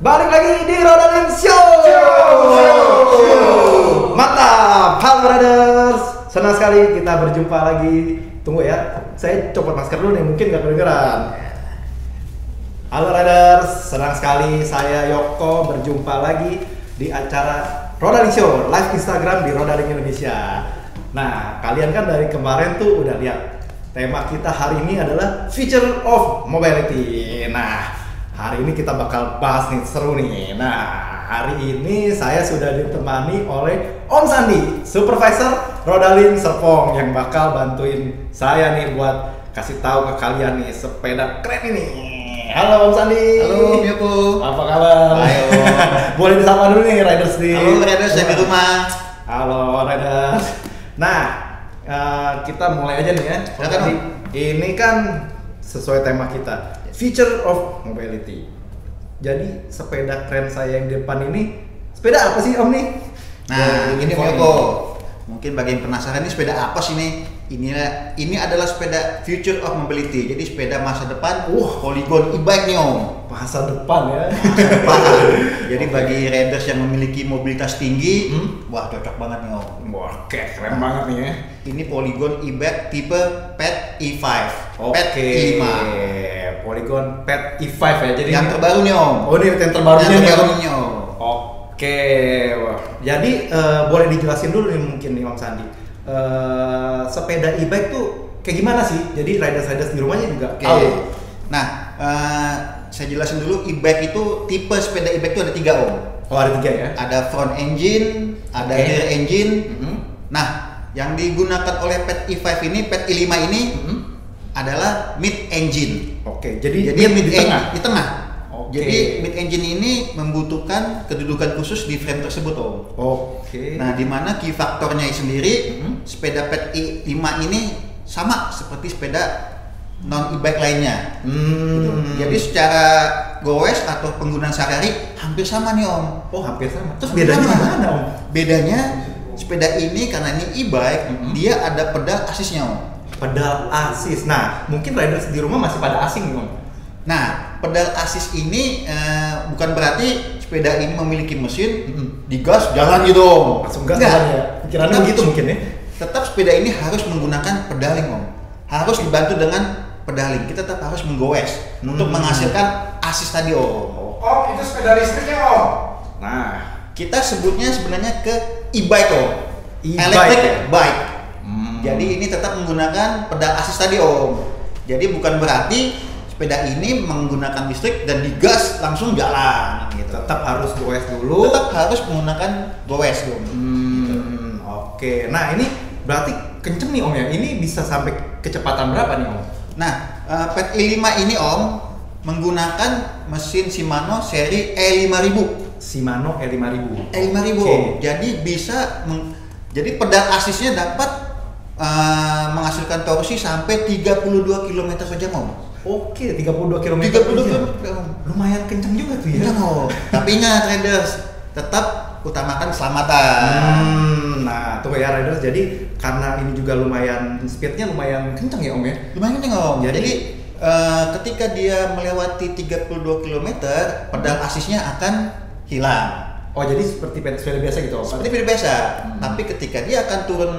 Balik lagi di Rodaling Show. Mantap, halo brothers. Senang sekali kita berjumpa lagi. Tunggu ya, saya copot masker dulu nih, mungkin nggak kedengeran. Halo brothers, senang sekali saya Yoko berjumpa lagi di acara Rodaling Show live Instagram di Rodaling Indonesia. Nah, kalian kan dari kemarin tuh udah lihat tema kita hari ini adalah Future of Mobility. Nah, hari ini kita bakal bahas nih, seru nih. Nah, hari ini saya sudah ditemani oleh Om Sandi, Supervisor Rodaling Serpong, yang bakal bantuin saya nih buat kasih tahu ke kalian nih sepeda keren ini. Halo Om Sandi. Halo Om Yoko. Apa kabar? Ayo. Boleh disapa dulu nih Riders di. Halo Riders yang di rumah. Halo Riders. Nah, kita mulai aja nih ya. Silakan, Om. Ini kan sesuai tema kita, Future of Mobility. Jadi sepeda keren saya yang di depan ini, sepeda apa sih Om nih? Nah, ini Om Yoko. Mungkin bagi yang penasaran ini sepeda apa sih nih? Ini adalah sepeda Future of Mobility. Jadi sepeda masa depan, Polygon e-bike nih Om. Masa depan ya. Jadi bagi riders yang memiliki mobilitas tinggi, wah cocok banget nih Om. Wah, keren banget nih ya. Ini Polygon e-bike tipe PET E5. PET Oke. E5. Polygon PET E5 ya. Jadi Yang terbaru nih Om. Oh, ini yang terbarunya Yang nih. terbaru nih Om. Oke. Wah. Jadi boleh dijelasin dulu nih mungkin nih Om Sandi. Sepeda e-bike tuh kayak gimana sih? Jadi riders-riders di rumahnya juga tahu. Nah, saya jelasin dulu, e-bike itu tipe sepeda e-bike itu ada 3 Om. Oh, ada 3 ya? Ada front engine, ada rear engine. Nah, yang digunakan oleh PET E5 ini, PET E5 ini adalah mid engine. Oke, jadi Dia di tengah. Di tengah. Oke. Jadi mid engine ini membutuhkan kedudukan khusus di frame tersebut Om. Oke. Nah, di mana key faktornya sendiri, sepeda PET E5 ini sama seperti sepeda non e-bike lainnya. Gitu. Jadi secara goes atau penggunaan sehari-hari hampir sama nih Om. Oh, hampir sama. Terus Hampir bedanya sama. gimana Om? Bedanya sepeda ini karena ini e-bike, dia ada pedal asisnya Om. Pedal asis. Nah, mungkin riders di rumah masih pada asing nih Om. Nah, pedal asis ini bukan berarti sepeda ini memiliki mesin, digas jalan gitu Om. Langsung gas Nggak. jalan ya. Pikirannya Tetap- begitu mungkin ya. Tetap sepeda ini harus menggunakan pedaling Om. Harus dibantu dengan pedaling. Kita tetap harus menggoes untuk menghasilkan asis tadi Om. Om, itu sepeda listriknya Om. Nah, Kita sebutnya sebenarnya ke e-bike Om. E-bike Electric ya? bike. Jadi ini tetap menggunakan pedal asis tadi Om. Jadi bukan berarti sepeda ini menggunakan listrik dan digas langsung jalan gitu. tetap harus goes dulu. Tetap harus menggunakan goes Om. Oke. Nah, ini berarti kenceng nih Om ya. Ini bisa sampai kecepatan berapa nih Om? Nah, PET E5 ini Om menggunakan mesin Shimano seri E5000. Shimano E5000. E5000. Oke. Jadi bisa jadi pedal asisnya dapat menghasilkan torsi sampai 32 km per jam Om. Oke, 32 km. 32 km per jam. Lumayan kenceng juga tuh ya. Kencang, Om. Tapi ingat riders, tetap utamakan keselamatan. Nah, tuh ya riders. Jadi karena ini juga lumayan speednya lumayan kenceng ya Om ya. Lumayan kencang Om. Jadi- Jadi ketika dia melewati 32 km, pedal asisnya akan hilang. Oh, jadi seperti sepeda biasa gitu Om. Seperti video biasa. Tapi ketika dia akan turun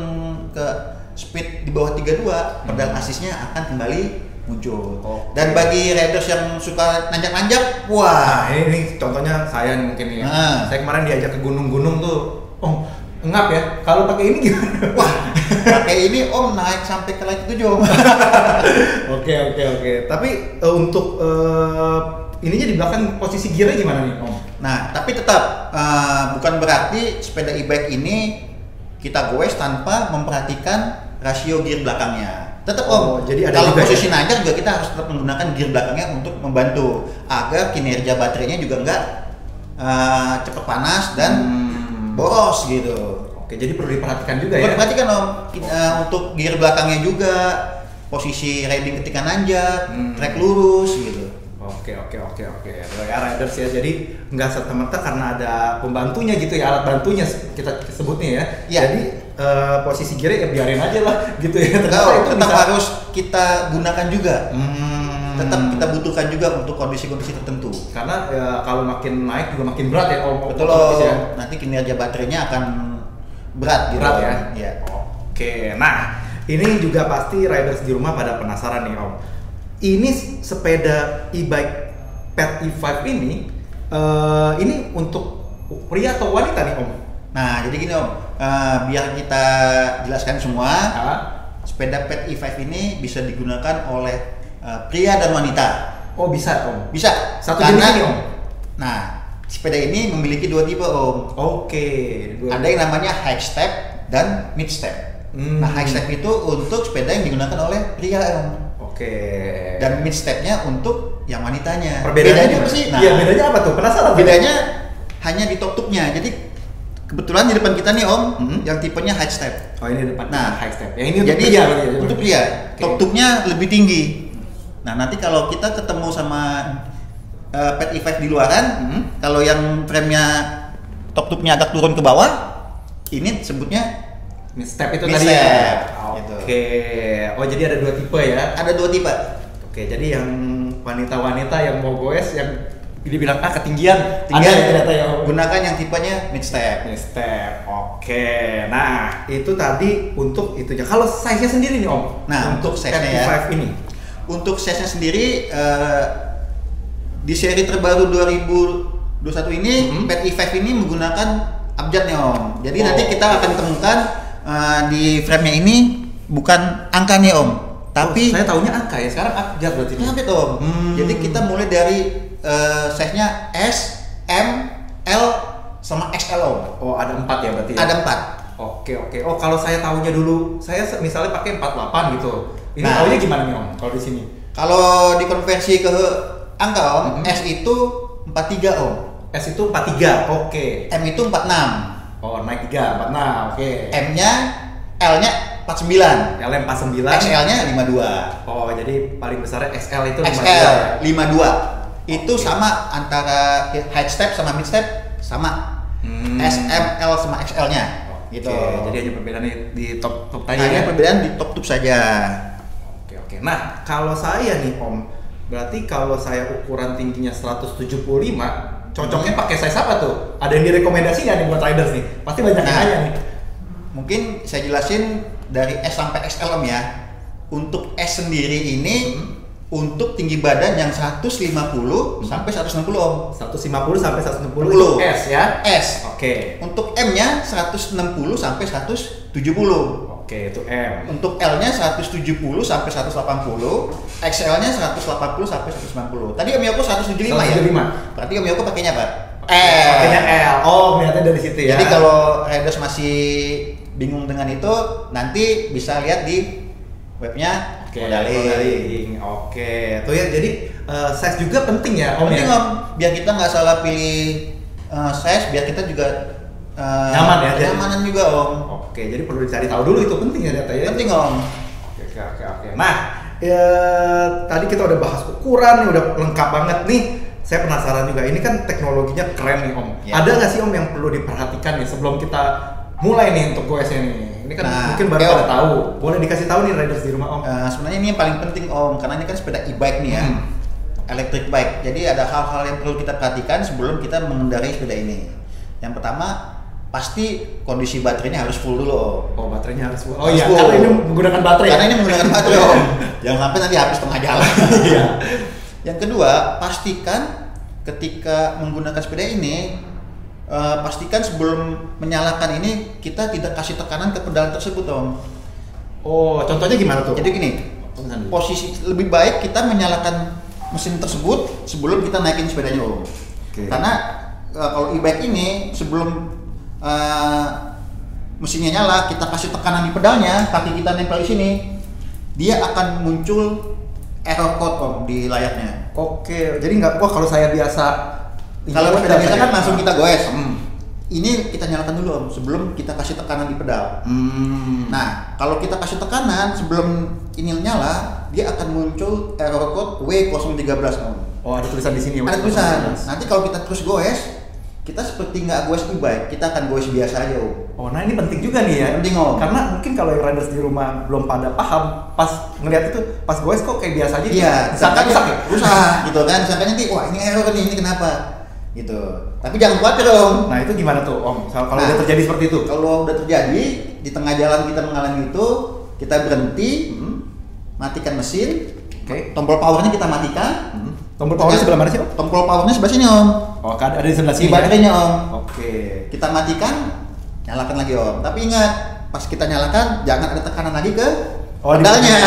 ke speed di bawah 32, pedal asisnya akan kembali muncul. Oke. Dan bagi riders yang suka nanjak-nanjak, Nah, wah, ini contohnya saya nih mungkin nih ya. Nah. Saya kemarin diajak ke gunung-gunung tuh. Oh, ngap ya. Kalau pakai ini gimana? wah, pakai ini Om naik sampai ke langit 7 Om. Oke. Tapi untuk ininya di belakang posisi gearnya gimana nih Om? Nah, tapi tetap bukan berarti sepeda e-bike ini kita goes tanpa memperhatikan rasio gear belakangnya. Tetap Om. Oh, jadi ada kalau juga posisi ya? nanjak juga kita harus tetap menggunakan gear belakangnya untuk membantu agar kinerja baterainya juga enggak cepat panas dan boros gitu. Oke, jadi perlu diperhatikan juga ya. Perhatikan Om, untuk gear belakangnya juga posisi riding ketika nanjak, trek lurus gitu. Oke. Ya riders ya. Jadi nggak serta-merta karena ada pembantunya gitu ya, alat bantunya kita sebutnya ya. Iya. Jadi posisi gearnya ya biarin aja lah gitu ya. Tetap harus kita gunakan juga. Tetap kita butuhkan juga untuk kondisi-kondisi tertentu. Karena ya, kalau makin naik juga makin berat ya Om. Betul otomatis Om. ya. Nanti kinerja baterainya akan berat gitu. Berat ya. Iya. Oke, nah ini juga pasti riders di rumah pada penasaran nih Om. Ini sepeda e-bike Pet E5 ini untuk pria atau wanita nih Om? Nah, jadi gini Om, biar kita jelaskan semua, sepeda Pet E5 ini bisa digunakan oleh pria dan wanita. Oh bisa Om? Bisa. Satu jenis ini Om? Nah, sepeda ini memiliki 2 tipe Om. Oke. Ada yang namanya high step dan mid step. Nah, high step itu untuk sepeda yang digunakan oleh pria Om. Oke. Dan mid stepnya untuk yang wanitanya. Perbedaannya apa sih? Nah, iya bedanya apa tuh? Penasaran. bedanya hanya di top-tubnya. Jadi kebetulan di depan kita nih Om, yang tipenya high step. Oh ini depan. Nah, high step. Yang ini untuk jadi pria berarti ya? untuk pria. Oke. Top-tubnya lebih tinggi. Nah, nanti kalau kita ketemu sama Pet E5 di luaran, kalau yang frame-nya top-tubnya agak turun ke bawah, ini sebutnya Mid step itu mid tadi. step, Oke. gitu. Oh jadi ada 2 tipe ya? Ada 2 tipe. Oke, jadi yang wanita-wanita yang mau goes yang dibilang ketinggian, Tinggal ada ternyata ya Om. gunakan yang tipenya mid step. Mid step. Oke. Nah, itu tadi untuk itunya. Kalau size-nya sendiri nih Om. Nah, untuk size-nya Pet ya. E5 ini. Untuk size-nya sendiri di seri terbaru 2021 ini Pet E5 ini menggunakan abjad nih Om. Jadi nanti kita akan temukan di frame-nya ini bukan angka nih Om, tapi saya taunya angka ya. Sekarang abjad berarti. tapi Om. Jadi kita mulai dari size-nya S, M, L sama XL Om. Oh, ada 4 ya berarti ya? Ada 4. Oke. Oh, kalau saya tahunya dulu, saya misalnya pakai 48 gitu. Ini Nah. tahunya gimana nih Om kalau di sini? Kalau dikonversi ke angka Om, S itu 43 Om. S itu 43. Oke. M itu 46. Oh, naik 3, 46. Oke. M-nya, L-nya 49. LM 49. XL-nya 52. Oh, jadi paling besar XL itu 52 XL ya? 52. Itu sama antara high step sama mid step sama. S, M, L sama XL-nya. Gitu. Oke, jadi hanya perbedaannya di top tadi Hanya ya? perbedaan di top tube saja. Oke. Nah, kalau saya nih Om, berarti kalau saya ukuran tingginya 175, cocoknya pakai size apa tuh? Ada yang direkomendasi nggak nih buat riders nih? Pasti banyak yang nanya nih. Mungkin saya jelasin dari S sampai XL Om ya. Untuk S sendiri ini untuk tinggi badan yang 150 sampai 160 Om. 150 sampai 160 itu 60. S ya? S. Oke. Untuk M-nya 160 sampai 170. Oke, itu M. Untuk L-nya 170 sampai 180, XL-nya 180 sampai 190. Tadi Om Yoko 175 ya? 175. Berarti Om Yoko pakainya apa? Pakainya L. Oh, ternyata dari situ ya. Jadi kalau riders masih bingung dengan itu, nanti bisa lihat di webnya Modaling. Oke. Tuh ya, jadi size juga penting ya Om Penting ya? Om, biar kita nggak salah pilih size, biar kita juga Nyaman ya, jadi- Kenyamanan juga Om. Oke, jadi perlu dicari tahu dulu itu penting ya data ya. Penting Om. Oke. Nah, ya, tadi kita udah bahas ukuran, nih, udah lengkap banget nih. Saya penasaran juga, ini kan teknologinya keren nih Om. Ya. Ada nggak sih Om yang perlu diperhatikan nih sebelum kita mulai nih untuk goesnya nih? Ini kan Nah, mungkin baru oke, pada Om. tahu. Boleh dikasih tahu nih riders di rumah Om. Sebenarnya ini yang paling penting Om, karena ini kan sepeda e-bike nih ya, electric bike. Jadi ada hal-hal yang perlu kita perhatikan sebelum kita mengendarai sepeda ini. Yang pertama, pasti kondisi baterainya harus full dulu Om. Oh, baterainya harus full. Oh Harus iya, full. karena ini menggunakan baterai. Karena ya? ini menggunakan baterai Om. Jangan sampai nanti habis tengah jalan. Iya. Yang kedua, pastikan ketika menggunakan sepeda ini, pastikan sebelum menyalakan ini kita tidak kasih tekanan ke pedal tersebut Om. Oh, contohnya gimana tuh? Jadi gini, posisi lebih baik kita menyalakan mesin tersebut sebelum kita naikin sepedanya Om. Oke. Karena kalau e-bike ini sebelum mesinnya nyala, kita kasih tekanan di pedalnya, kaki kita nempel di sini, dia akan muncul error code Om di layarnya. Oke, jadi nggak, wah kalau saya biasa Kalau sepeda biasa kan saya- langsung kita goes. Ini kita nyalakan dulu Om sebelum kita kasih tekanan di pedal. Nah, kalau kita kasih tekanan sebelum ini nyala, dia akan muncul error code W013 Om. Oh, ada tulisan di sini. Ada tulisan. Nanti kalau kita terus goes, kita seperti nggak goes e-bike, kita akan goes biasa aja Om. Oh, nah ini penting juga nih ya. Penting, Om. Karena mungkin kalau yang riders di rumah belum pada paham, pas ngeliat itu, pas goes kok kayak biasa aja. Iya, disangka rusak ya? Rusak gitu kan, disangka nanti wah ini error nih, ini kenapa? Gitu. Tapi jangan khawatir Om. Nah itu gimana tuh Om? Kalau Nah, udah terjadi seperti itu? Kalau udah terjadi di tengah jalan kita mengalami itu, kita berhenti, matikan mesin, tombol powernya kita matikan. Tombol powernya sebelah mana sih Om? Tombol powernya sebelah sini Om. Oh, ada di sebelah Di sini baterainya ya? Om. Oke. Kita matikan, nyalakan lagi Om. Tapi ingat, pas kita nyalakan jangan ada tekanan lagi ke pedalnya.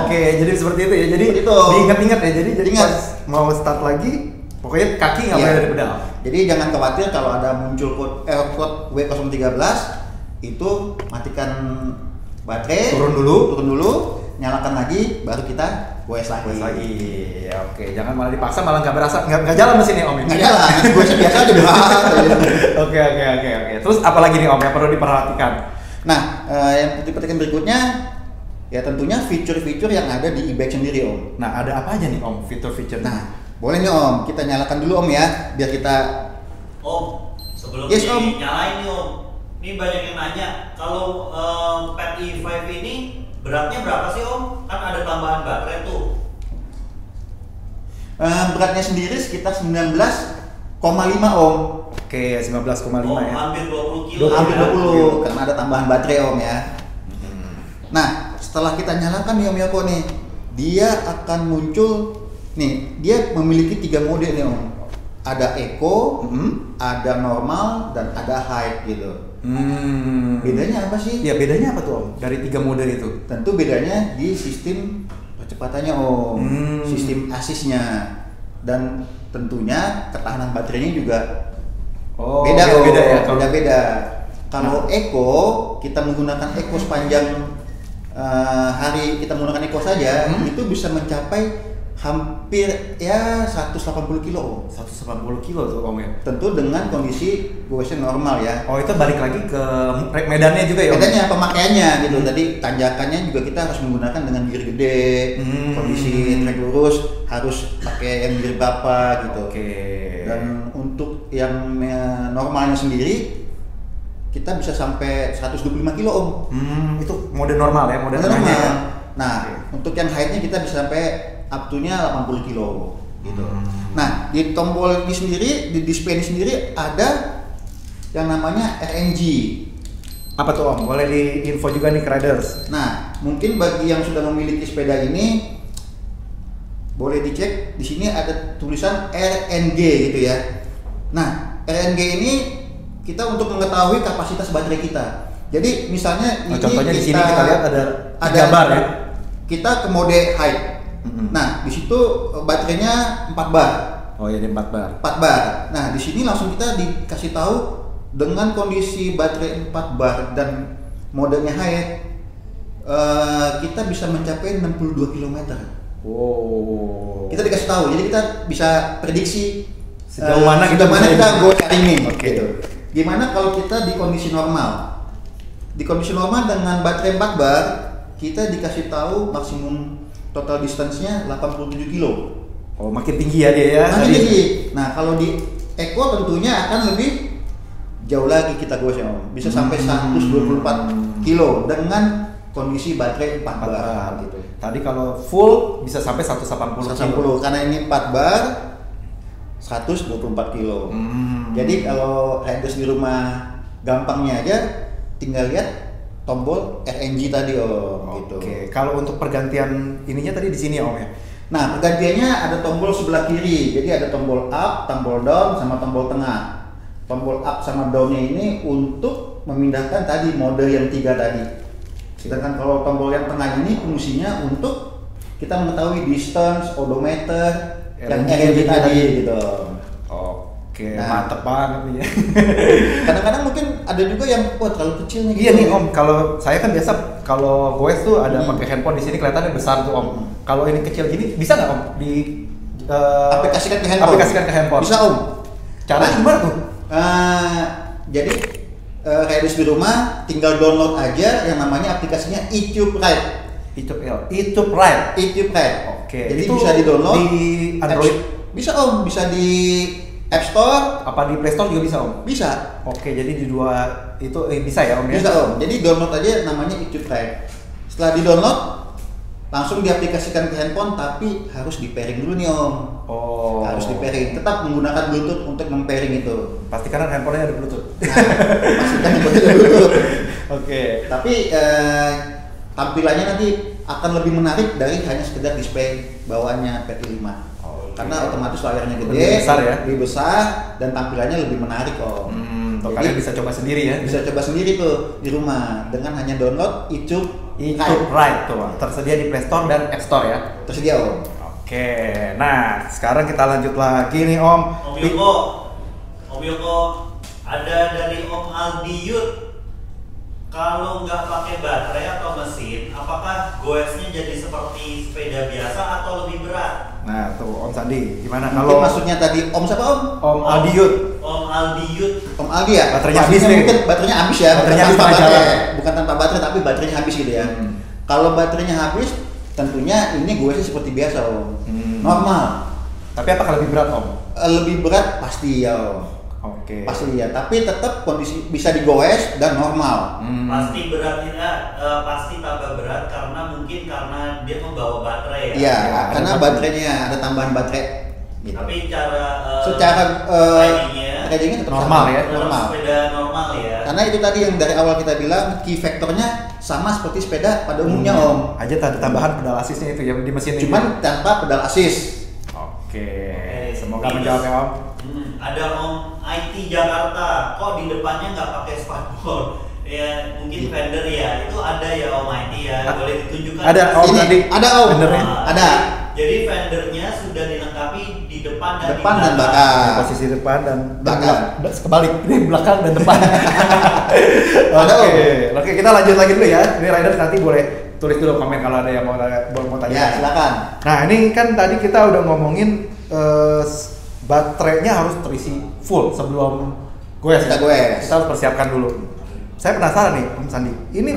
Oke, jadi seperti itu ya. Jadi Seperti itu. diingat-ingat ya. Jadi Ingat. pas mau start lagi, pokoknya kaki nggak Iya. boleh dari pedal. Jadi jangan khawatir kalau ada muncul code W013 itu matikan baterai, Turun dulu, nyalakan lagi, baru kita goes lagi. goes lagi. Ya, oke, jangan malah dipaksa, malah nggak berasa, nggak jalan mesinnya Om. Nggak jalan, goes biasa aja berat. Oke. Terus apa lagi nih Om yang perlu diperhatikan? Nah, yang diperhatikan berikutnya ya tentunya fitur-fitur yang ada di e-bike sendiri Om. Nah, ada apa aja nih Om fitur-fitur? Nah, boleh nih Om, kita nyalakan dulu Om ya, biar kita Om, sebelum Yes, Om. dinyalain nih Om, ini banyak yang nanya, kalau Pet E5 ini beratnya berapa sih Om? Kan ada tambahan baterai tuh. beratnya sendiri sekitar 19,5 Om. Oke, 19,5 ya. Hampir 20 kilo. Hampir ya. 20 karena ada tambahan baterai Om ya. Nah, setelah kita nyalakan nih Om Yoko nih, dia akan muncul nih, dia memiliki 3 mode nih Om. Ada eco, ada normal, dan ada high gitu. Bedanya apa sih? Ya bedanya apa tuh Om dari 3 mode itu? Tentu bedanya di sistem percepatannya Om, sistem asisnya, dan tentunya ketahanan baterainya juga beda Om. beda ya. Kalau Beda. Kalau eco, kita menggunakan eco sepanjang hari kita menggunakan eco saja, itu bisa mencapai hampir ya 180 kilo Om. 180 kilo tuh Om ya. Tentu dengan kondisi goesnya normal ya. Oh, itu balik lagi ke medannya juga ya Om? Bedanya pemakaiannya gitu. Tadi tanjakannya juga kita harus menggunakan dengan gear gede, kondisi trek lurus harus pakai yang gear berapa gitu. Oke. Dan untuk yang normalnya sendiri kita bisa sampai 125 kilo Om. Itu mode normal ya, mode Normal. tengahnya ya? Nah, untuk yang high-nya kita bisa sampai up to-nya 80 kilo gitu. Nah, di tombol ini sendiri, di display ini sendiri ada yang namanya RNG. Apa tuh Om? Boleh di-info juga nih ke riders. Nah, mungkin bagi yang sudah memiliki sepeda ini boleh dicek di sini ada tulisan RNG gitu ya. Nah, RNG ini kita untuk mengetahui kapasitas baterai kita. Jadi misalnya Nah, contohnya di sini kita lihat ada bar ya. Kita ke mode high. Nah, di situ baterainya 4 bar. Oh iya, 4 bar. 4 bar. Nah, di sini langsung kita dikasih tahu dengan kondisi baterai 4 bar dan modenya high, kita bisa mencapai 62 km. Wow. Kita dikasih tahu, jadi kita bisa prediksi Sejauh mana kita go hari ini. Oke. Gitu. Gimana kalau kita di kondisi normal? Di kondisi normal dengan baterai 4 bar, kita dikasih tahu maksimum total distance-nya 87 kilo. Oh, makin tinggi ya dia ya. Makin tinggi. Nah, kalau di Eco tentunya akan lebih jauh lagi kita goesnya Om. Bisa sampai 124 kilo dengan kondisi baterai 4 bar gitu. Tadi kalau full bisa sampai 180 kilo. 180 karena ini 4 bar 124 kilo. Jadi kalau riders di rumah gampangnya aja tinggal lihat tombol RNG tadi Om gitu. Oke, kalau untuk pergantian ininya tadi di sini Om ya. Nah, pergantiannya ada tombol sebelah kiri. Jadi ada tombol up, tombol down, sama tombol tengah. Tombol up sama downnya ini untuk memindahkan tadi mode yang 3 tadi. Sedangkan kalau tombol yang tengah ini fungsinya untuk kita mengetahui distance, odometer, yang RNG tadi gitu. Oke, Nah. mantep banget nih ya. Kadang-kadang mungkin ada juga yang terlalu kecil nih. Iya nih Om, kalau saya kan biasa kalau goes tuh ada pakai handphone di sini kelihatannya besar tuh Om. Kalau ini kecil gini bisa nggak Om di Aplikasikan ke handphone. Aplikasikan ke handphone. Bisa Om. Caranya gimana tuh? Jadi riders di rumah tinggal download aja yang namanya aplikasinya eTube Ride. YouTube Ride. eTube Ride. Oke. Jadi Itu bisa di download di Android. Bisa Om, bisa di App Store, Apa di Play Store juga bisa, Om? bisa. Oke, jadi di dua itu bisa ya, Om ya? Bisa Om. Jadi download aja namanya iCube Track. Setelah di-download, langsung diaplikasikan ke handphone, tapi harus di-pairing dulu nih Om. Oh. Harus di-pairing. Tetap menggunakan Bluetooth untuk mem-pairing itu. Pastikan handphonenya ada Bluetooth. Nah, pastikan handphonenya ada Bluetooth. Oke. Tapi tampilannya nanti akan lebih menarik dari hanya sekedar display bawaannya Pad i5. Karena otomatis layarnya gede, Lebih besar ya? lebih besar, dan tampilannya lebih menarik Om. Tuh, Jadi, kalian bisa coba sendiri ya. bisa coba sendiri tuh di rumah dengan hanya download iCube iCube Ride tuh, tersedia di Play Store dan App Store ya. tersedia Om. Oke, nah sekarang kita lanjut lagi nih Om. Om Yoko, ada dari Om Aldi Yud. Kalau nggak pakai baterai atau mesin, apakah goesnya jadi seperti sepeda biasa atau lebih berat? Nah tuh Om Sandi, gimana Mungkin kalau maksudnya tadi Om siapa Om? Om Aldi Yud? Om Aldi Yud. Om Aldi ya? Baterainya Maksudnya habis nih. Mungkin baterainya habis ya, Baterainya habis bukan tanpa tengah baterai. jalan. Bukan tanpa baterai tapi baterainya habis gitu ya. Kalau baterainya habis, tentunya ini goesnya seperti biasa Om. Normal. Tapi apakah lebih berat Om? Lebih berat pasti ya Om. Oke. Pasti ya, tapi tetap kondisi bisa digoes dan normal. Pasti beratnya pasti tambah berat karena dia membawa baterai ya. Iya, Ya, karena ada baterainya ada tambahan baterai. Gitu. Tapi cara Secara ridingnya tetap normal sama, ya? normal. sepeda normal ya. Karena itu tadi yang dari awal kita bilang key factornya sama seperti sepeda pada umumnya Om. Aja ada tambahan pedal assist-nya itu yang di mesin ini. Cuman tanpa pedal assist. Oke, semoga menjawab ya Om. Ada Om IT Jakarta, kok di depannya nggak pakai spakbor? Ya mungkin Fender ya, itu ada ya Om IT ya, boleh ditunjukkan? Ada Om Ini, tadi. ada Om. Fendernya? Ada. Jadi Fendernya sudah dilengkapi di depan dan Depan di dan belakang. belakang. Posisi depan dan Belakang. kebalik, ini belakang dan depan. Ada, Om. Oke, kita lanjut lagi dulu ya. Ini riders nanti boleh tulis dulu komen kalau ada yang mau tanya. Ya, silakan. Nah ini kan tadi kita udah ngomongin baterainya harus terisi full sebelum goes. Kita goes. Kita harus persiapkan dulu. Saya penasaran nih Om Sandi, ini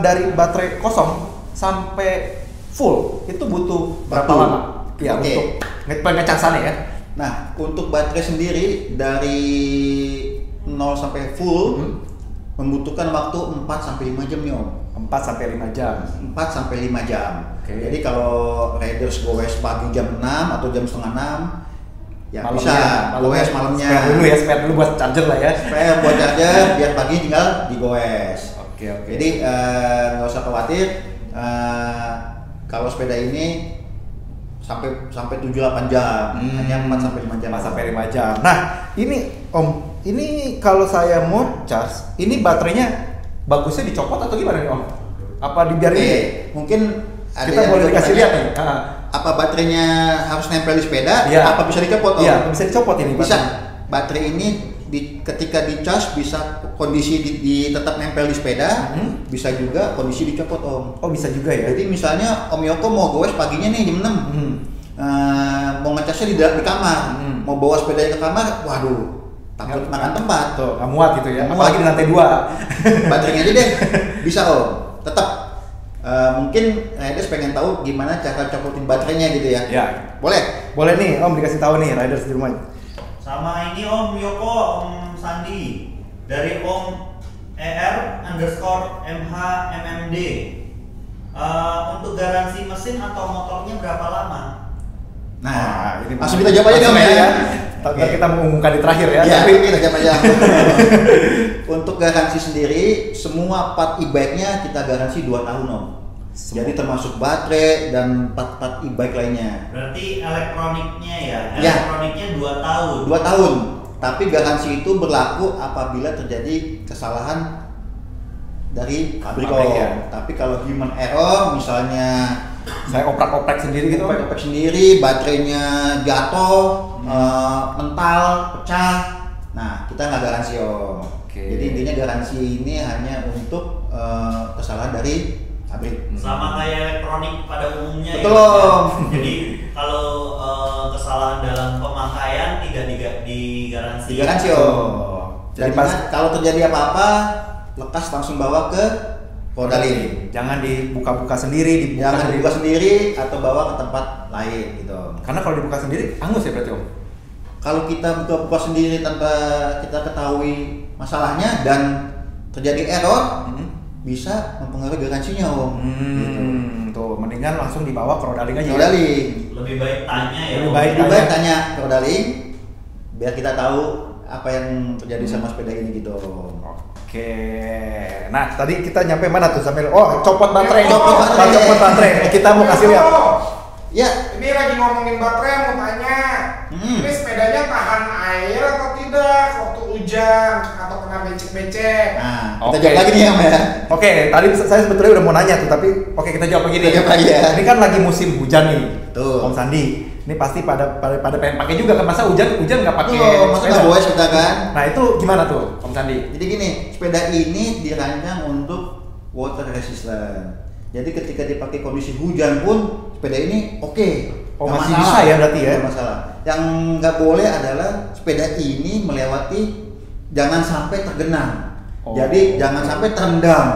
dari baterai kosong sampai full itu butuh berapa Waktu. lama? Ya Oke. untuk pengecasannya ya. Nah, untuk baterai sendiri dari 0 sampai full membutuhkan waktu 4 sampai 5 jam nih Om. 4 sampai 5 jam. 4 sampai 5 jam. Oke. Jadi kalau riders goes pagi jam 6 atau jam setengah 6 ya bisa goes malamnya. Spare dulu buat charger lah ya. Spare buat charger biar pagi tinggal digoes. Oke. Jadi nggak usah khawatir kalau sepeda ini sampai 7-8 jam, hanya 4 sampai 5 jam. 4 sampai 5 jam. Nah, ini Om, ini kalau saya mau charge, ini baterainya bagusnya dicopot atau gimana nih Om? Apa dibiarin? Oke, mungkin ada Kita yang boleh juga dikasih bertanya, lihat nih. apa baterainya harus nempel di sepeda? Iya. Apa bisa dicopot? Om? Iya, bisa dicopot ini. Bisa. baterainya. Baterai ini ketika di charge bisa kondisi tetap nempel di sepeda, bisa juga kondisi dicopot Om. Oh, bisa juga ya. Jadi misalnya Om Yoko mau goes paginya nih jam 6, mau ngecasnya di kamar, mau bawa sepedanya ke kamar, waduh, takut makan tempat. Tuh, nggak muat gitu ya. Nggak Apalagi muat. di lantai 2. Baterainya aja deh, bisa Om. Tetap mungkin riders pengen tahu gimana cara copotin baterainya gitu ya. Ya. Boleh? Boleh nih Om dikasih tahu nih riders di rumah. Sama ini Om Yoko, Om Sandi dari Om ER_MH_MMD. Untuk garansi mesin atau motornya berapa lama? Nah, ini langsung kita jawab aja langsung Om ya. Ntar Oke. kita mengumumkan di terakhir ya. Ya, Tapi kita jawab aja. Untuk garansi sendiri, semua part e-bike-nya kita garansi 2 tahun Om. Jadi termasuk baterai dan part-part e-bike lainnya. Berarti elektroniknya ya? Ya. Elektroniknya 2 tahun. 2 tahun. Tapi garansi itu berlaku apabila terjadi kesalahan dari pabrik Pabrik, Om. ya. Tapi kalau human error, misalnya saya oprak-oprak sendiri gitu. opek sendiri, baterainya jatuh, mental, pecah. Nah, kita nggak garansi Om. Oke. Jadi intinya garansi ini hanya untuk kesalahan dari pabrik. Sama kayak elektronik pada umumnya. Betul, ya. Om. Jadi kalau kesalahan dalam pemakaian tidak digaransi. Digaransi Om. Jadi Jadi pas kalau terjadi apa-apa, lekas langsung bawa ke Rodalin. jangan dibuka-buka sendiri, Jangan sendiri. dibuka sendiri atau bawa ke tempat lain gitu. Karena kalau dibuka sendiri angus ya berarti Om. kalau kita buka-buka sendiri tanpa kita ketahui masalahnya dan terjadi error, bisa mempengaruhi garansinya Om. Gitu. Tuh, mendingan langsung dibawa ke Rodaling aja. Rodaling. Lebih baik tanya ya. Lebih baik tanya ke Rodaling biar kita tahu apa yang terjadi sama sepeda ini gitu. Oke. Nah, tadi kita nyampe mana tuh sampai copot baterai. Copot baterai. Kita mau kasih lihat. Ya. Ini lagi ngomongin baterai, mau tanya. Ini sepedanya tahan air atau tidak waktu hujan atau kena becek-becek? Nah, kita Oke. jawab lagi nih Om ya. Oke, tadi saya sebetulnya udah mau nanya tuh, tapi kita jawab begini. Kita jawab lagi ya. Ini kan lagi musim hujan nih, Tuh. Om Sandi. Ini pasti pada pengen pakai juga kan, masa hujan nggak pakai Tuh, masa nggak boes kita kan? Nah itu gimana tuh, Om Sandi? Jadi gini, sepeda ini dirancang untuk water resistant. Jadi ketika dipakai kondisi hujan pun sepeda ini oke. Oh, Nggak masih masalah. bisa ya berarti ya? Nggak masalah. Yang nggak boleh adalah sepeda ini melewati, jangan sampai tergenang. Oh. Jadi jangan sampai terendam.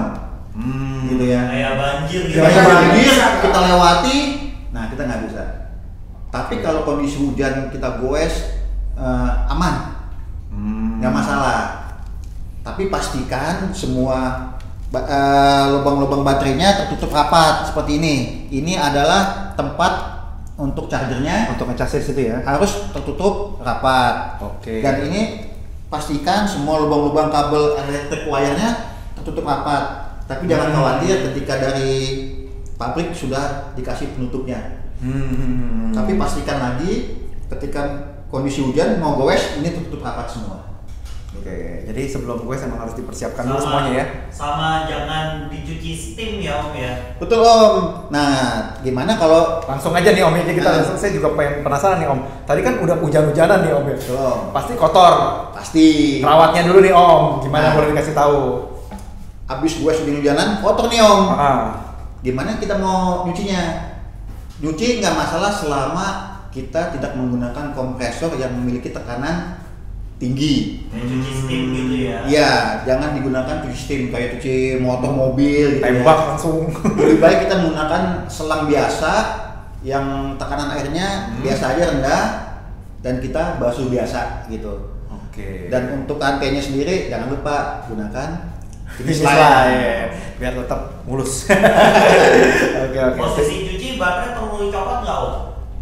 Gitu ya. Kayak banjir gitu. Kayak Kayak banjir bisa. kita lewati, nah kita nggak bisa. Tapi kalau kondisi hujan kita goes aman, nggak masalah. Tapi pastikan semua lubang-lubang baterainya tertutup rapat seperti ini. Ini adalah tempat untuk chargernya, Untuk ngecasnya situ ya? harus tertutup rapat. Oke. Dan ini pastikan semua lubang-lubang kabel elektrik wire-nya tertutup rapat. Tapi jangan khawatir ketika dari pabrik sudah dikasih penutupnya. Tapi pastikan lagi ketika kondisi hujan mau goes ini tertutup rapat semua. Oke, jadi sebelum gue emang harus dipersiapkan dulu semuanya ya. Sama jangan dicuci steam ya Om ya. Betul Om. Nah, gimana kalau Langsung aja nih Om, ini kita langsung, saya juga pengen penasaran nih Om. Tadi kan udah hujan-hujanan nih Om ya. Betul. Pasti kotor. pasti Rawatnya dulu nih Om, gimana Nah. boleh dikasih tahu? habis gue sedang hujanan kotor nih Om. Ah. Gimana kita mau nyucinya? Nyuci nggak masalah selama kita tidak menggunakan kompresor yang memiliki tekanan tinggi. Kayak cuci steam gitu ya. Iya, jangan digunakan cuci steam kayak cuci motor, mobil gitu Tembak ya. langsung. Lebih baik kita menggunakan selang biasa yang tekanan airnya biasa aja rendah dan kita basuh biasa gitu. Oke. Dan untuk rantainya sendiri jangan lupa gunakan finish line. line biar tetap mulus. Oke. Posisi cuci baterai perlu dicopot nggak Om?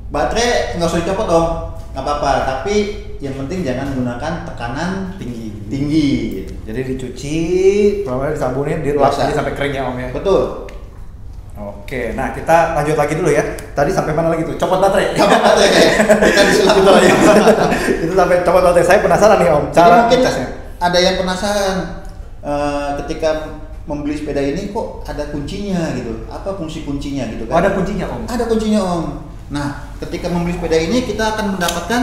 Baterai nggak usah dicopot Om, nggak apa-apa. Tapi yang penting jangan gunakan tekanan tinggi. Jadi dicuci, kemudian disabunin, dilap Biasa. aja sampai kering ya Om ya. Betul. Oke, nah kita lanjut lagi dulu ya. Tadi sampai mana lagi tuh? Copot baterai. Copot baterai kita disulap Itu aja. Itu sampai copot baterai. Saya penasaran nih Om, Jadi cara mungkin ngecasnya. ada yang penasaran ketika membeli sepeda ini kok ada kuncinya gitu. Apa fungsi kuncinya gitu Oh, kan? ada kuncinya Om. Ada kuncinya Om. Nah, ketika membeli sepeda ini kita akan mendapatkan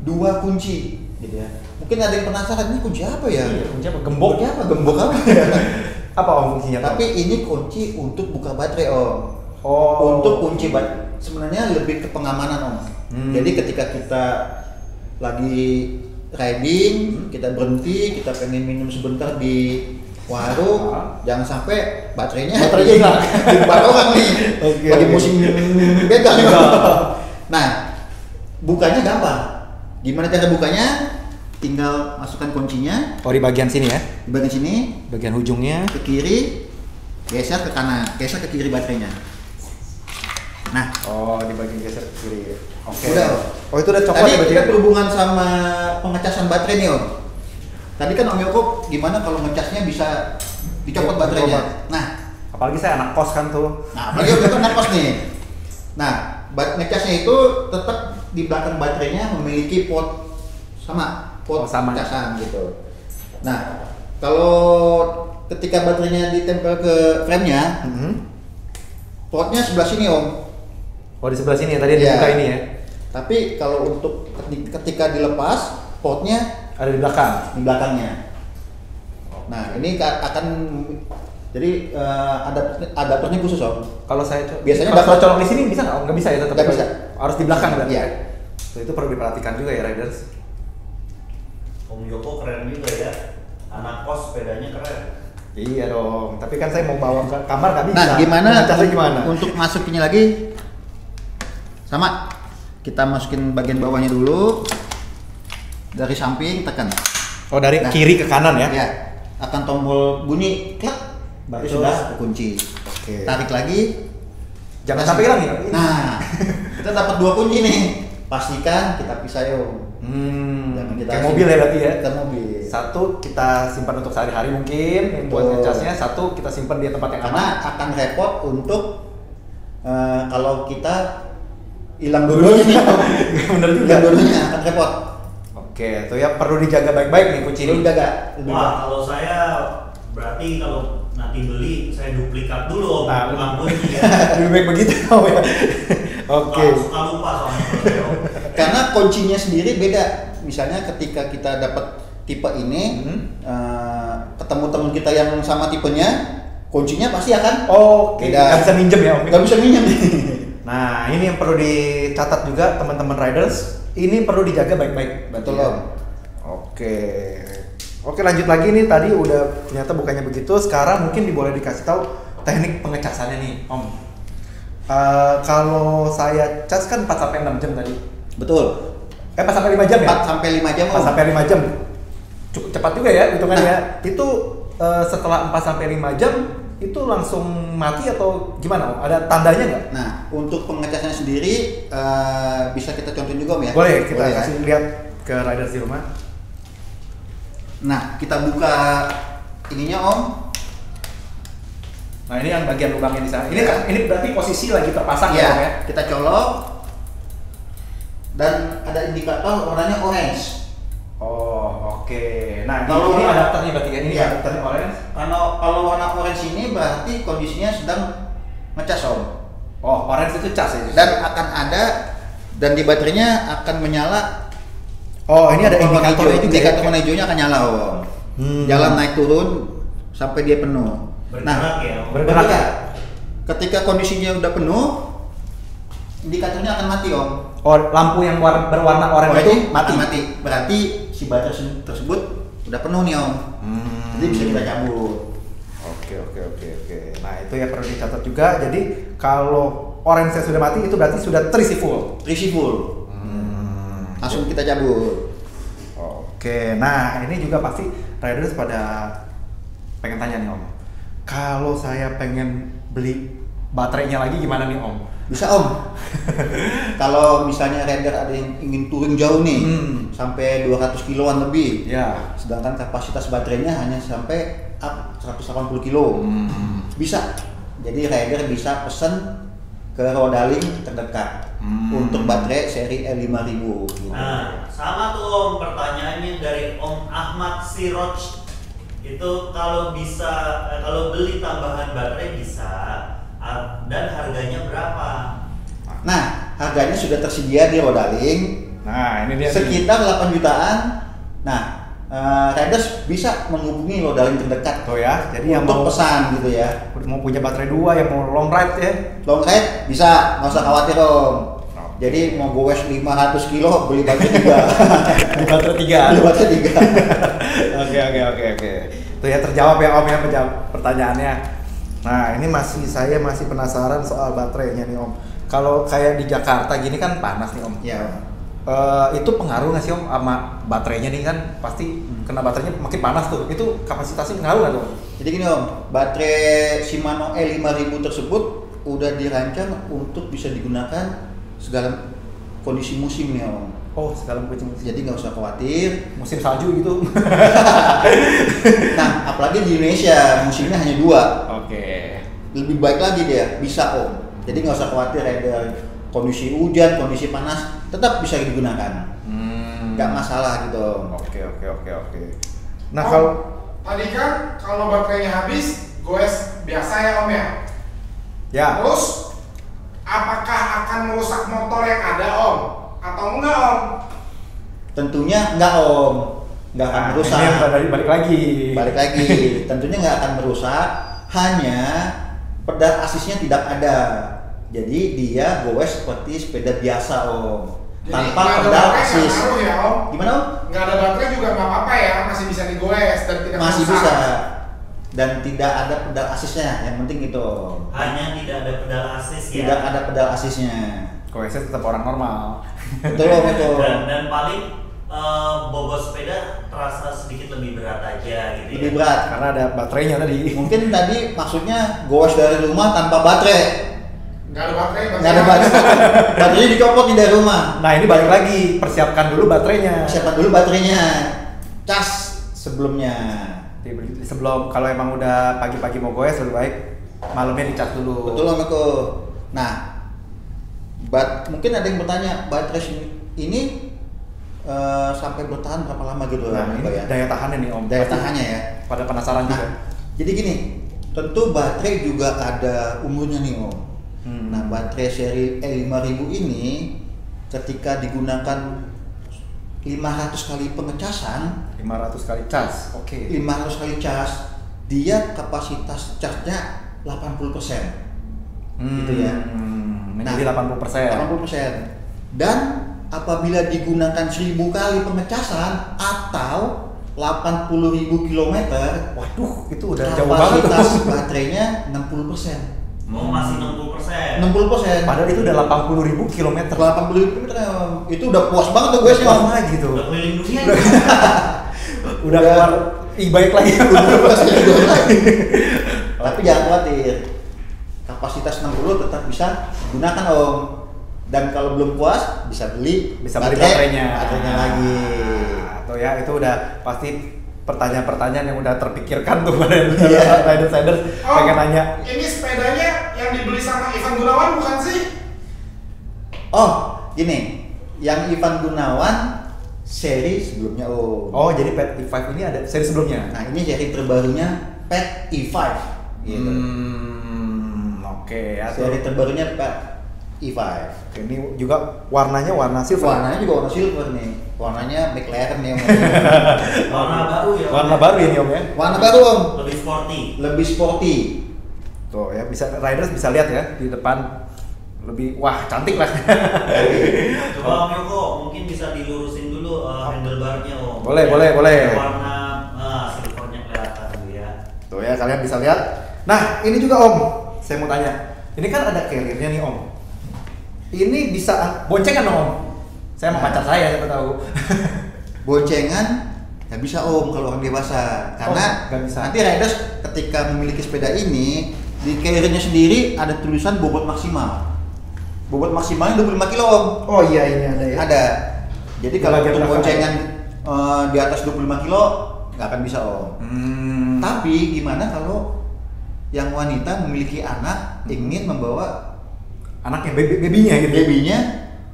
2 kunci gitu ya. Mungkin ada yang penasaran ini kunci apa ya? Iya, kunci apa? Gembok? Kunci apa? Gembok apa? Apa Om fungsinya? Om? Tapi ini kunci untuk buka baterai Om. Oh. Untuk kunci baterai sebenarnya lebih ke pengamanan Om. Jadi ketika kita lagi riding, kita berhenti, kita pengen minum sebentar di warung, jangan sampai baterainya hilang. di depan orang nih. Oke, Lagi oke. musim begal. Nah, bukanya gampang. Gimana cara bukanya? Tinggal masukkan kuncinya Oh, di bagian sini ya. di bagian sini, Bagian ujungnya. ke kiri, geser ke kanan, geser ke kiri baterainya. Nah, Oh, di bagian geser ke kiri. Oke. Udah. Oh, itu udah copot tadi ya berarti. kita ya? berhubungan sama pengecasan baterai nih Om. Tadi kan Om Yoko gimana kalau ngecasnya bisa dicopot baterainya. Nah, Apalagi saya anak kos kan tuh. apalagi Om Yoko ngekos nih. Nah, ngecasnya itu tetap di belakang baterainya memiliki port sama port Oh, sama. casan gitu. Nah, kalau ketika baterainya ditempel ke frame-nya, portnya sebelah sini Om. Oh, di sebelah sini ya, tadi yang Iya. dibuka ini ya. Tapi kalau untuk ketika dilepas, portnya Ada di belakang. di belakangnya. Nah, ini akan jadi adaptornya khusus Om. Kalau saya Biasanya kalau dapat- colok di sini bisa nggak? Nggak bisa ya tetap. Nggak bisa. Harus di belakang berarti. Iya. Ya? Tuh, itu perlu diperhatikan juga ya riders. Om Yoko keren juga ya. Anak kos sepedanya keren. Iya dong. Tapi kan saya mau bawa ke kamar nggak bisa. Nah, gimana? Ngecasnya gimana? Untuk masukinnya lagi sama. Kita masukin bagian bawahnya dulu. Dari samping tekan. Oh, dari Nah, kiri ke kanan ya? Ya, akan tombol bunyi klik, baru Betul. sudah terkunci. Oke. Tarik lagi. Jangan Nah, sampai hilang ya? Nah, kita dapat 2 kunci nih. Pastikan kita pisah yo. Jangan kita Kayak asing. mobil ya berarti ya? Kita mobil. Satu kita simpan untuk sehari-hari mungkin, yang buat Betul. ngecasnya. Satu kita simpan di tempat yang Karena aman. akan repot untuk kalau kita hilang dulunya nih. Bener juga. Hilang dulunya akan repot. Oke, itu ya perlu dijaga baik-baik nih kunci Lu ini. jaga. Wah, kalau saya berarti kalau nanti beli saya duplikat dulu Om, Nah, bukan kunci ya. Lebih baik begitu Om ya. Oke. Suka lupa soalnya kalau saya, Om. Karena kuncinya sendiri beda. Misalnya ketika kita dapat tipe ini, ketemu teman kita yang sama tipenya, kuncinya pasti akan Oke, beda. nggak bisa minjem ya Om. Nggak bisa minjem nih. Nah, ini yang perlu dicatat juga teman-teman riders. Ini perlu dijaga baik-baik. Betul, ya. Om. Oke. Oke, lanjut lagi nih. Tadi udah ternyata bukannya begitu. Sekarang mungkin boleh dikasih tahu teknik pengecasannya nih, Om. Kalau saya cas kan 4 sampai 6 jam tadi. Betul. 4 sampai 5 jam ya? 4 sampai 5 jam. 4 Om. sampai 5 jam. Cukup cepat juga ya hitungannya. Itu setelah 4 sampai 5 jam itu langsung mati atau gimana Om? Ada tandanya nggak? Nah, untuk pengecasannya sendiri bisa kita contohin juga Om ya. Boleh kita Boleh, ya? kasih lihat ke riders di rumah. Nah, kita buka ininya Om. Nah, ini yang bagian lubangnya di sana. Ini berarti posisi lagi terpasang ya, Om ya. Kita colok dan ada indikator warnanya orange. Oh, oke. Nah, Kalau ini warna- adapternya berarti ya. Ini Iya. adapternya orange. Kalau warna orange ini berarti kondisinya sedang ngecas Om. Oh, orange itu cas ya. Dan akan ada dan di baterainya akan menyala. Oh, ini ada warna indikatornya hijau. juga. Indikator ya? warna hijaunya akan nyala Om. Jalan naik turun sampai dia penuh. Bergerak ya, Om. bergerak ya? Ketika kondisinya udah penuh, indikatornya akan mati Om. Oh, lampu yang berwarna orange itu mati. akan mati. Berarti si baterai tersebut udah penuh nih Om. Jadi bisa kita cabut. Oke. Nah, itu ya perlu dicatat juga. Jadi, kalau orange sudah mati itu berarti sudah terisi full. Terisi full. Langsung kita cabut. Oke. Nah, ini juga pasti riders pada pengen tanya nih Om. Kalau saya pengen beli baterainya lagi gimana nih Om? Bisa Om. Kalau misalnya rider ada yang ingin touring jauh nih, sampai 200 kiloan lebih. Ya. Sedangkan kapasitas baterainya hanya sampai up 180 kilo. Bisa. Jadi rider bisa pesen ke Rodaling terdekat untuk baterai seri E5000 gitu. Nah, sama tuh Om, pertanyaannya dari Om Ahmad Siroj. Itu kalau bisa, kalau beli tambahan baterai bisa, dan harganya berapa? Nah, harganya sudah tersedia di Rodaling Nah, ini dia. sekitar 8 jutaan. Nah, riders bisa menghubungi Rodaling terdekat Tuh ya. Jadi yang untuk mau pesan gitu ya. mau punya baterai 2, yang mau long ride ya. Long ride bisa, nggak usah khawatir Om. Jadi mau goes 500 kilo beli baterai 3. Di baterai 3. Beli baterai 3. Oke. Itu ya terjawab ya Om ya pertanyaannya. Nah, ini saya masih penasaran soal baterainya nih Om. Kalau kayak di Jakarta gini kan panas nih Om. Ya. Itu pengaruh nggak sih Om sama baterainya nih kan pasti kena baterainya makin panas tuh. Itu kapasitasnya pengaruh nggak tuh? Jadi gini Om, baterai Shimano E5000 tersebut udah dirancang untuk bisa digunakan segala kondisi musim nih Om. Oh, segala macam musim. Jadi nggak usah khawatir. Musim salju gitu. Nah, apalagi di Indonesia musimnya hanya 2. Oke. Lebih baik lagi dia, bisa Om. Jadi nggak usah khawatir ada kondisi hujan, kondisi panas, tetap bisa digunakan. Nggak masalah gitu Om. Oke. Nah, Om, kalau tadi kan kalau baterainya habis, goes biasa ya Om ya. ya. Terus apakah akan merusak motor yang ada Om? Atau enggak Om? Tentunya nggak Om, nggak akan merusak. Ini yang balik lagi. Balik lagi, tentunya nggak akan merusak, hanya pedal asisnya tidak ada. Jadi dia goes seperti sepeda biasa Om, Jadi tanpa nggak ada pedal baterai nggak asis. ngaruh ya Om? Gimana Om? Nggak ada baterai juga nggak apa-apa ya, masih bisa digoes dan tidak Masih merusak. bisa. Dan tidak ada pedal asisnya, yang penting itu Om. Hanya tidak ada pedal asis ya. Tidak ada pedal asisnya. Koesnya tetap orang normal. Betul Om, betul. Dan paling bobot sepeda terasa sedikit lebih berat aja gitu Lebih ya. berat. Karena ada baterainya tadi. Mungkin tadi maksudnya goes dari rumah tanpa baterai. Nggak ada baterai. Nggak ada baterai. Baterainya dicopot nih dari rumah. Nah ini balik lagi, persiapkan dulu baterainya. Siapkan dulu baterainya. Cas sebelumnya. Sebelum kalau emang udah pagi-pagi mau goes lebih baik malamnya dicas dulu. Betul Om Eko. Nah, mungkin ada yang bertanya, baterai ini sampai bertahan berapa lama gitu Nah, Om ini Eko ya? daya tahannya nih Om. Daya Pasti tahannya ya. Pada penasaran Nah, juga. jadi gini, tentu baterai juga ada umurnya nih Om. Nah, baterai seri E5000 ini ketika digunakan 500 kali pengecasan, 500 kali cas. Oke. 500 kali cas, dia kapasitas casnya 80%. Gitu ya. Menjadi 80%. 80%. Dan apabila digunakan 1000 kali pengecasan atau 80.000 km, Waduh, itu udah jauh banget kapasitas tuh. baterainya 60%. Oh, masih 60%. 60%. Padahal itu udah 80.000 km. 80.000 km itu udah puas banget tuh gue sih Om. lagi tuh. Udah keliling dunia. Udah keluar e-bike lagi. Tapi jangan khawatir, kapasitas 60 tetap bisa digunakan Om. Dan kalau belum puas bisa beli baterainya lagi. Atau ya itu udah pasti pertanyaan-pertanyaan yang udah terpikirkan tuh pada Iya. riders pengen nanya. Ini sepedanya yang dibeli sama Ivan Gunawan bukan sih? Oh, gini, yang Ivan Gunawan seri sebelumnya Om. Oh, jadi Pet E5 ini ada seri sebelumnya. Nah, ini seri terbarunya Pet E5 gitu. Oke ya. Seri terbarunya Pet E5. Ini juga warnanya warna silver. Warnanya juga warna silver nih. Warnanya McLaren nih Om. Warna baru ya. Warna baru ini Om ya. Warna baru Om. Lebih sporty. Lebih sporty. Tuh ya, bisa riders bisa lihat ya di depan lebih wah cantik lah. Coba Om Yoko mungkin bisa dilurusin dulu handlebarnya Om. Boleh. Warna silvernya kelihatan tuh ya. Tuh ya kalian bisa lihat. Nah ini juga Om, saya mau tanya. Ini kan ada carrier-nya nih Om. Ini bisa boncengan Om. Saya mau pacar saya siapa tahu. Boncengan nggak bisa Om kalau orang dewasa. Karena nggak bisa. nanti riders ketika memiliki sepeda ini di carrier-nya sendiri ada tulisan bobot maksimal. Bobot maksimalnya 25 kilo Om. Oh iya ini ada ya. Ada. Jadi kalau Bagian untuk belakang. boncengan di atas 25 kilo nggak akan bisa Om. Tapi gimana kalau yang wanita memiliki anak ingin membawa Anaknya babynya gitu. babynya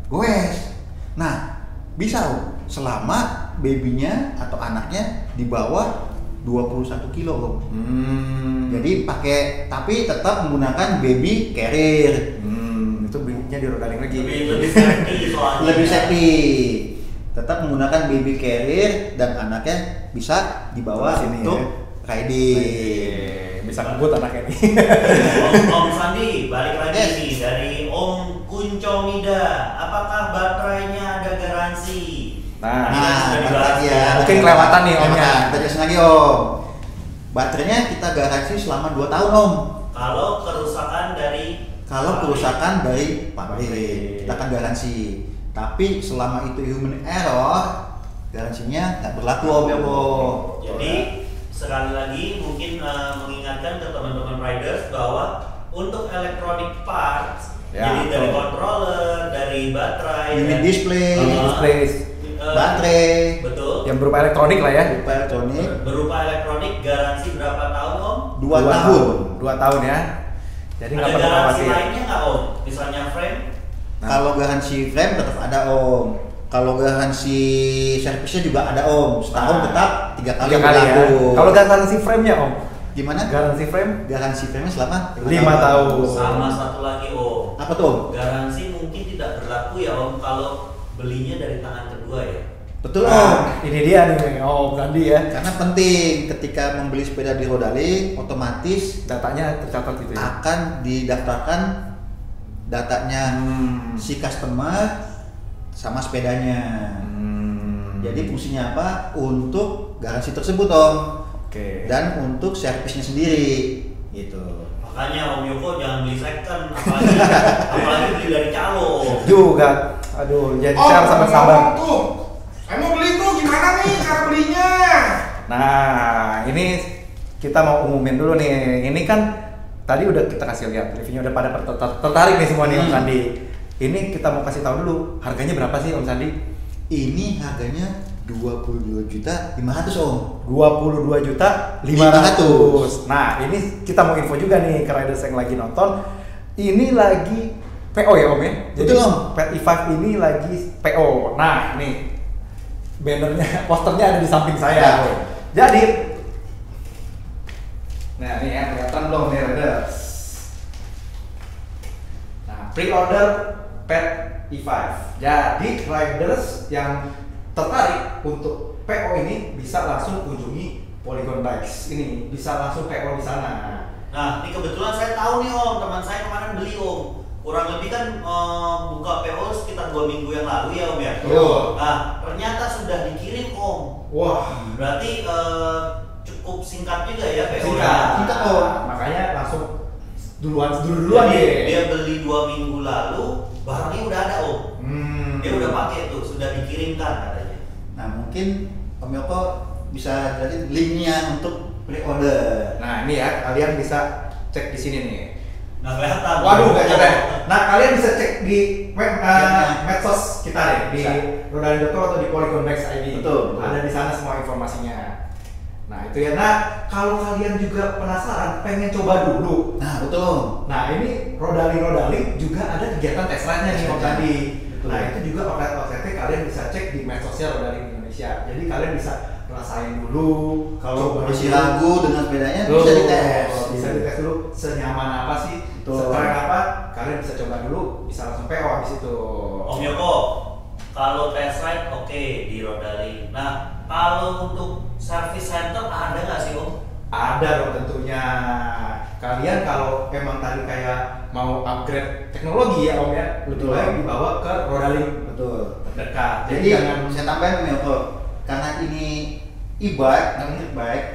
goes? Nah, bisa Om, selama babynya atau anaknya di bawah 21 kilo Om. Jadi tapi tetap menggunakan baby carrier. Itu belinya di rodaling lagi. Lebih safety soalnya. Lebih safety. Tetap menggunakan baby carrier dan anaknya bisa dibawa Sini, untuk ya. riding. Bisa ngebut anaknya nih. Om Sandi, balik lagi nih dari Om Kuncomida. Apakah baterainya ada garansi? Nah, balik lagi ya. Mungkin kelewatan nih Omnya. Kita jelasin lagi Om. Baterainya kita garansi selama 2 tahun Om. Kalau kerusakan dari pabrik, kita akan garansi. Tapi selama itu human error, garansinya nggak berlaku Om ya Om. Jadi sekali lagi mungkin mengingatkan ke teman-teman riders bahwa untuk electronic parts, Ya, jadi dari betul. controller, dari baterai, Unit dan- display, Display baterai, betul. yang berupa elektronik lah ya. lupa elektronik, Berupa elektronik garansi berapa tahun Om? 2 tahun. 2 tahun ya. Jadi nggak Ada perlu garansi khawatir. lainnya nggak Om? Misalnya frame? Nah. Kalau garansi frame tetap ada Om. Kalau garansi servisnya juga ada Om. Setahun Nah, tetap 3 kali 3 kali ya. berlaku. Kalau garansi frame-nya Om? Gimana? Garansi frame Garansi frame selama 5 tahun. Sama satu lagi Om. Apa tuh Om? Garansi mungkin tidak berlaku ya Om kalau belinya dari tangan kedua ya. Betul Om. Nah, ini dia nih Om Sandi ya. Karena penting ketika membeli sepeda di Rodaling, otomatis Datanya tercatat itu ya. akan didaftarkan datanya si customer sama sepedanya. Jadi fungsinya apa? Untuk garansi tersebut Om. Oke. Dan untuk servisnya sendiri gitu. Makanya Om Yoko jangan beli second, apalagi beli dari calo. Juga. Aduh, jadi Oh, cara sama sabar. tuh. Saya mau beli tuh. Nah, ini kita mau umumin dulu nih. Ini kan tadi udah kita kasih lihat reviewnya, udah pada tertarik nih semua nih Om Sandi. Ini kita mau kasih tahu dulu harganya berapa sih Om Sandi? Ini harganya 22.500.000 Om. 22.500.000. Nah, ini kita mau info juga nih ke riders yang lagi nonton. Ini lagi PO ya Om ya? Jadi Betul, Om. Pet E5 ini lagi PO. Nah, nih bannernya, posternya ada di samping saya. Ya. Jadi, nah ini ya kelihatan belum nih riders. Nah, pre-order Pet E5. Jadi riders yang tertarik untuk PO ini bisa langsung kunjungi Polygon Bikes ini, bisa langsung PO di sana. Nah, ini kebetulan saya tahu nih Om, teman saya kemarin beli Om. Kurang lebih kan buka PO sekitar 2 minggu yang lalu ya Om ya. Betul. Nah, ternyata sudah dikirim Om. Wah, Berarti cukup singkat juga ya PO. singkat Om. Makanya langsung duluan deh. Dia beli 2 minggu lalu, barangnya udah ada Om. Dia udah pakai tuh, sudah dikirimkan katanya. Nah, mungkin Om Yoko bisa jelasin linknya untuk pre-order. Nah, ini ya kalian bisa cek di sini nih. Nah, kelihatan. Waduh, nggak capek. Nah, kalian bisa cek di web medsos kita deh, di rodalin.com atau di Polygon Bikes ID. Betul. Ada di sana semua informasinya. Nah, itu ya. Nah, kalau kalian juga penasaran, pengen coba dulu. Nah, betul Om. Nah, ini rodalin juga ada kegiatan test ride-nya nih Om tadi. Betul. Nah, itu juga outlet-outletnya kalian bisa cek di medsosnya Rodalin Indonesia. Jadi kalian bisa ngerasain dulu. Kalau coba masih dulu. ragu dengan sepedanya Tuh, bisa dites. bisa dites dulu senyaman apa sih, Betul. sekeren apa, kalian bisa coba dulu, bisa langsung PO habis itu. Om Yoko, kalau test ride oke di Rodalin. Nah, kalau untuk service center ada nggak sih Om? Ada dong tentunya. Kalian kalau emang tadi kayak mau upgrade teknologi ya Om ya, lebih Betul. baik dibawa ke Rodalin Betul. terdekat. Jadi jangan saya tambahin Om Yoko, karena ini e-bike, electric bike,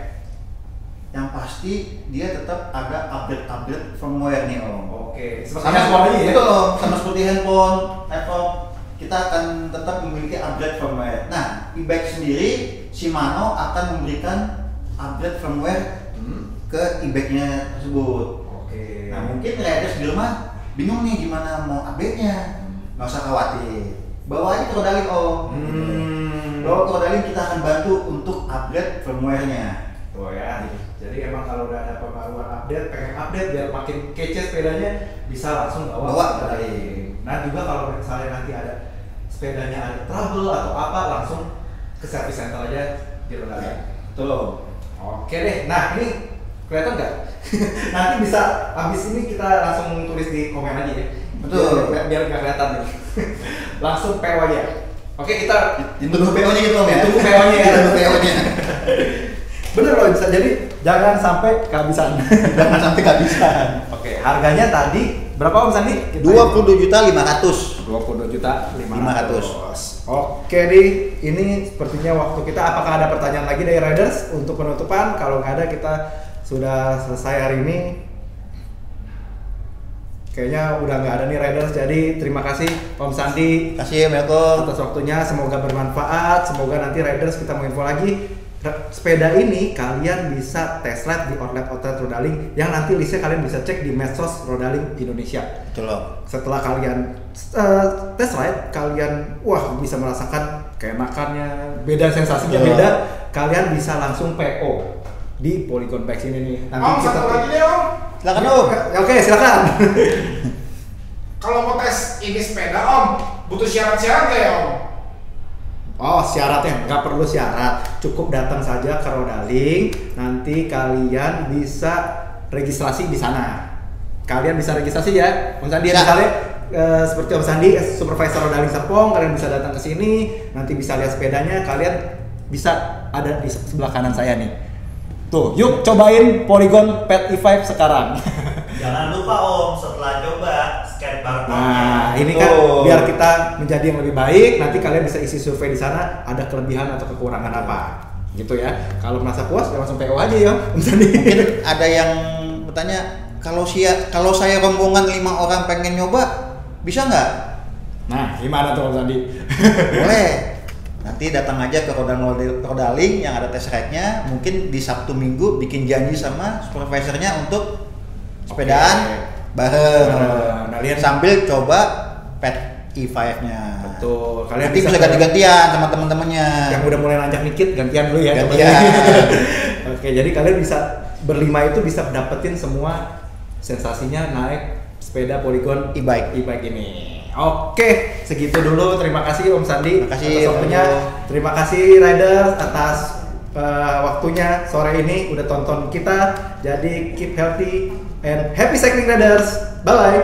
yang pasti dia tetap ada update firmware nih Om. oke. Seperti Sama handphone aja ya. Betul Om, sama seperti handphone, laptop, kita akan tetap memiliki update firmware. Nah, e-bike sendiri, Shimano akan memberikan update firmware ke e-bike-nya tersebut. Oke. Nah, mungkin riders di rumah bingung nih gimana mau update-nya. Nggak usah khawatir. Bawa aja ke Rodalin Om. Bawa ke Rodalin, kita akan bantu untuk update firmware-nya. Tuh ya. Jadi emang kalau udah ada pembaruan update, pengen update biar makin kece sepedanya, bisa langsung bawa ke Rodalin. Nah juga kalau misalnya nanti ada sepedanya ada trouble atau apa, langsung ke service center aja di Rodalin. Betul. Oke deh. Nah ini kelihatan nggak? Nanti bisa abis ini kita langsung tulis di komen aja ya. Betul. Biar nggak kelihatan nih. Langsung PO aja. Oke, kita Ditunggu PO-nya gitu Om ya. Tunggu PO-nya ya. Ditunggu PO-nya. bener loh, bisa jadi jangan sampai kehabisan. Jangan sampai kehabisan. Oke, harganya tadi berapa Om Sandi? 22.500.000. 22.500.000. Oke nih, ini sepertinya waktu kita. Apakah ada pertanyaan lagi dari riders untuk penutupan? Kalau nggak ada, kita sudah selesai hari ini. Kayaknya udah nggak ada nih riders. Jadi terima kasih Om Sandi Kasih Om Yoko. atas waktunya. Semoga bermanfaat. Semoga nanti riders kita mau info lagi. Sepeda ini kalian bisa test ride di outlet-outlet Rodalin yang nanti listnya kalian bisa cek di medsos Rodalin Indonesia. Betul Om. Setelah kalian test ride, kalian bisa merasakan keenakannya, beda sensasinya Betul. beda. Kalian bisa langsung PO di Polygon Bikes ini nih. Om, satu lagi deh Om. Silakan Om. Oke, silakan. Kalau mau tes ini sepeda Om, butuh syarat-syarat nggak ya Om? Oh, syaratnya nggak perlu syarat, cukup datang saja ke Rodalin. Nanti kalian bisa registrasi di sana. Kalian bisa registrasi ya, Om Sandi. Bisa. Misalnya seperti Om Sandi, supervisor Rodalin Serpong, kalian bisa datang ke sini. Nanti bisa lihat sepedanya. Kalian bisa ada di sebelah kanan saya nih. Tuh, yuk cobain Polygon Pet E5 sekarang. Jangan lupa Om, setelah coba scan barcode-nya. Nah, ini kan biar kita menjadi yang lebih baik. Nanti kalian bisa isi survei di sana, ada kelebihan atau kekurangan apa, gitu ya. Kalau merasa puas, ya langsung PO aja ya, Om Sandi. Mungkin ada yang bertanya, kalau saya rombongan 5 orang pengen nyoba, bisa nggak? Nah, gimana tuh Om Sandi? Boleh. Nanti datang aja ke Rodaling yang ada test ride-nya. Mungkin di Sabtu Minggu bikin janji sama supervisornya untuk sepedaan bareng. Kalian Sambil coba pet E5-nya. betul. Kalian Nanti bisa ganti-gantian sama teman-temannya. Yang udah mulai nanjak dikit gantian dulu ya. Gantian. Oke, jadi kalian bisa berlima itu bisa dapetin semua sensasinya naik sepeda Polygon e-bike ini. Oke, segitu dulu. Terima kasih Om Sandi Terima kasih, atas waktunya. Om. Terima kasih Riders atas waktunya sore ini udah tonton kita. Jadi keep healthy and happy cycling Riders. Bye bye.